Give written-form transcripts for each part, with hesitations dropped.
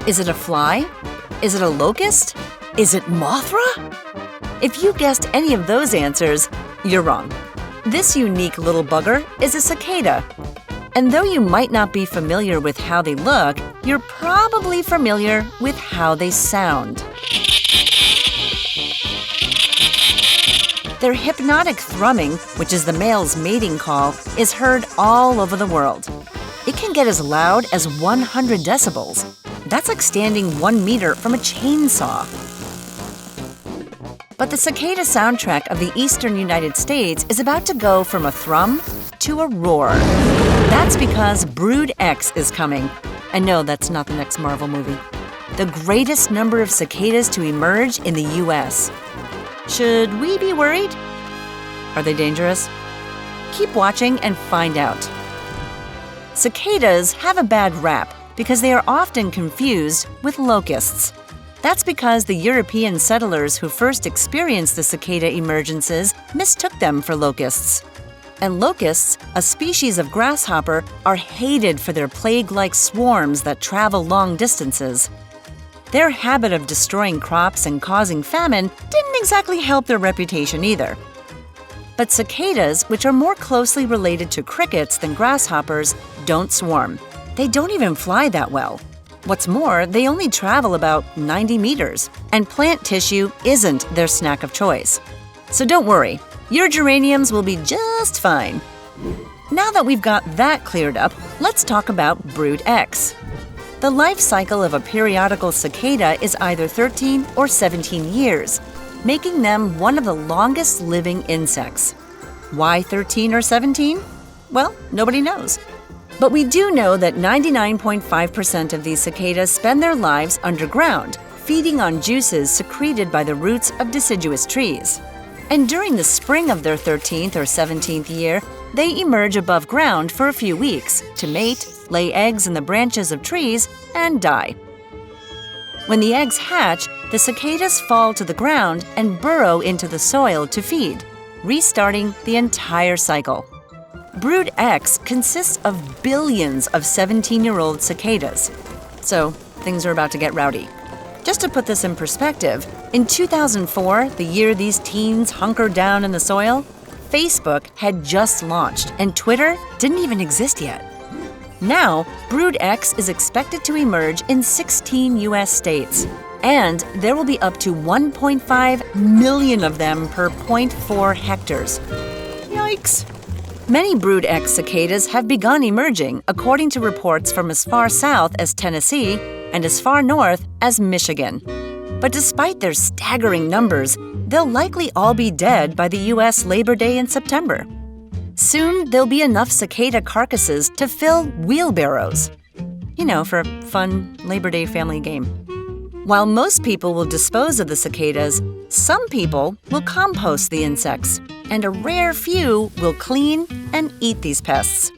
Is it a fly? Is it a locust? Is it Mothra? If you guessed any of those answers, you're wrong. This unique little bugger is a cicada. And though you might not be familiar with how they look, you're probably familiar with how they sound. Their hypnotic thrumming, which is the male's mating call, is heard all over the world. It can get as loud as 100 decibels. That's like standing 1 meter from a chainsaw. But the cicada soundtrack of the eastern United States is about to go from a thrum to a roar. That's because Brood X is coming. And no, that's not the next Marvel movie. The greatest number of cicadas to emerge in the US. Should we be worried? Are they dangerous? Keep watching and find out. Cicadas have a bad rap because they are often confused with locusts. That's because the European settlers who first experienced the cicada emergences mistook them for locusts. And locusts, a species of grasshopper, are hated for their plague-like swarms that travel long distances. Their habit of destroying crops and causing famine didn't exactly help their reputation either. But cicadas, which are more closely related to crickets than grasshoppers, don't swarm. They don't even fly that well. What's more, they only travel about 90 meters, and plant tissue isn't their snack of choice. So don't worry, your geraniums will be just fine. Now that we've got that cleared up, let's talk about Brood X. The life cycle of a periodical cicada is either 13 or 17 years, making them one of the longest living insects. Why 13 or 17? Well, nobody knows. But we do know that 99.5% of these cicadas spend their lives underground, feeding on juices secreted by the roots of deciduous trees. And during the spring of their 13th or 17th year, they emerge above ground for a few weeks to mate, lay eggs in the branches of trees, and die. When the eggs hatch, the cicadas fall to the ground and burrow into the soil to feed, restarting the entire cycle. Brood X consists of billions of 17-year-old cicadas. So, things are about to get rowdy. Just to put this in perspective, in 2004, the year these teens hunkered down in the soil, Facebook had just launched and Twitter didn't even exist yet. Now, Brood X is expected to emerge in 16 US states, and there will be up to 1.5 million of them per 0.4 hectares. Yikes! Many Brood X cicadas have begun emerging, according to reports from as far south as Tennessee and as far north as Michigan. But despite their staggering numbers, they'll likely all be dead by the U.S. Labor Day in September. Soon, there'll be enough cicada carcasses to fill wheelbarrows. You know, for a fun Labor Day family game. While most people will dispose of the cicadas, some people will compost the insects, and a rare few will clean and eat these pests.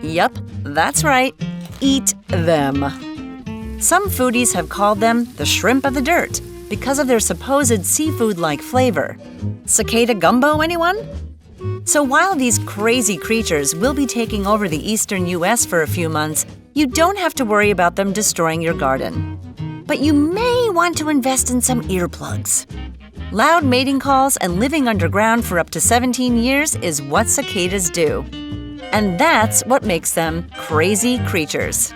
Yup, that's right, eat them. Some foodies have called them the shrimp of the dirt because of their supposed seafood-like flavor. Cicada gumbo, anyone? So while these crazy creatures will be taking over the eastern U.S. for a few months, you don't have to worry about them destroying your garden. But you may want to invest in some earplugs. Loud mating calls and living underground for up to 17 years is what cicadas do. And that's what makes them crazy creatures.